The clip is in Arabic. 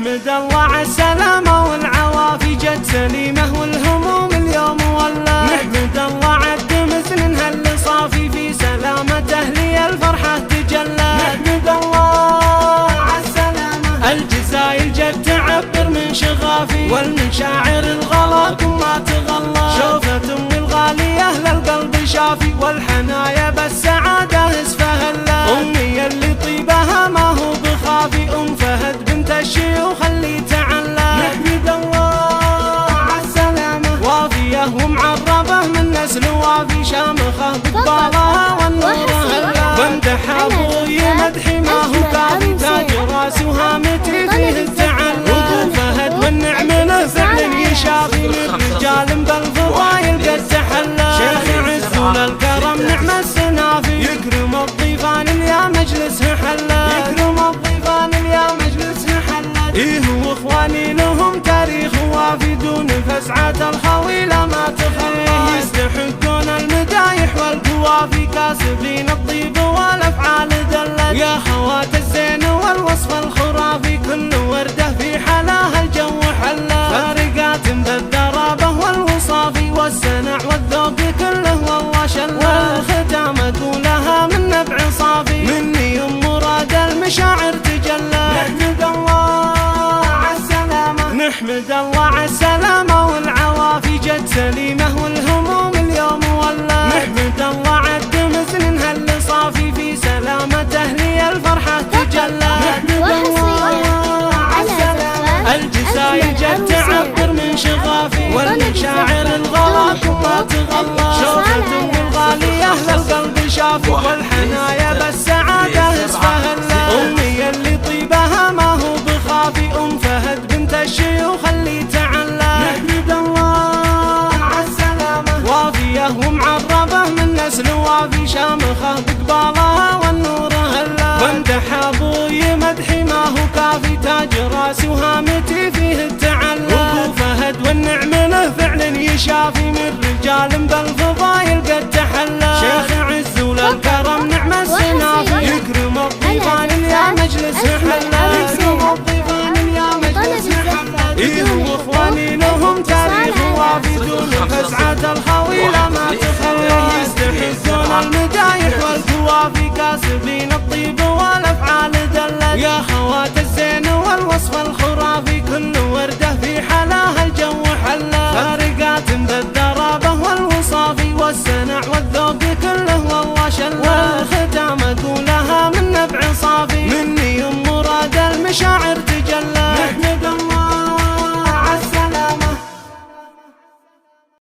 نحمد الله عالسلامة والعوافي جت سليمة والهموم اليوم ولا. نحمد الله عالدمس ننهل صافي في سلامة أهلي الفرحة تجلى. نحمد الله عالسلامة الجزاير جت تعبر من شغافي والمشاعر الغلاكم ما تغلى. شوفت أمي الغالية للقلب شافي والحنايا بالسعادة اسفها الله. أمي اللي طيبها ما هو بخافي أم فهد بنت الشيوخ اللي تعلى. نحمد الله عالسلامة وافية ومعربة من نسل وافي شامخة بقبالها والنور هلا. بمدح أبوي مدحي ما هو كافي تاج راسي وهامتي فيه التعلى. أبو فهد والنعم له فعل يشافي من رجال بالفضايل قد تحلى. شيخ عز وللكرم نعم السنافي يكرم الضيفان اليا مجلسه حلا. يكرم الضيفان اليا مجلسه حلا. إيه واخواني لهم تاريخ وافي دون فسعة الخويلة ما تخلى. يستحقون المدايح والقوافي كاسبين الطيب والافعال دلت. يا خوات الزين والوصف الخرافي كل ورده في حلاها الجو حلا. فارقات بالدرابه والوصافي والسنع والذوق كله والله شلا. والختام اقولها من نبع صافي مني ام مراد المشاعر تجلى. نحمد الله عالسلامة نحمد الله عالسلامة والعوافي جت سليمة والهموم اليوم ولا. نحمد الله عالدمس ننهل صافي في سلامة أهلي الفرحة تجلى. نحمد الله عالسلامة الجزاير جت تعبر من شغافي والمشاعر الغلاكم ما تغلى. شوفت أمي الغالية للقلب شافي والحنايا بالسعادة اسفها الله. أمي اللي طيبها ما هو بخافي أم فهد بنت الشيوخ اللي تعلى. نحمد الله عالسلامة وافية ومعربة من نسل وافي شامخة بقبالها والنور هلا. بمدح أبوي مدحي ما هو كافي تاج راسي وهامتي فيه التعلى. أبو فهد والنعم له فعل يشافي من رجال بالفضايل قد تحلى. شيخ عز وللكرم نعم السنافي يكرم الضيفان اليا مجلسه حلا. يكرم الضيفان اليا مجلسه حلا. إيه واخواني لهم تاريخ وافي دون فسعة الخويلة ما تخلى. يستحقون المدايح والقوافي كاسبين الطيب والافعال دلت. يا خوات الزين والوصف الخرافي كل ورده في حلاها الجو حلا. فارقات بالدرابه والوصافي والسنع والذوق كله والله شلا.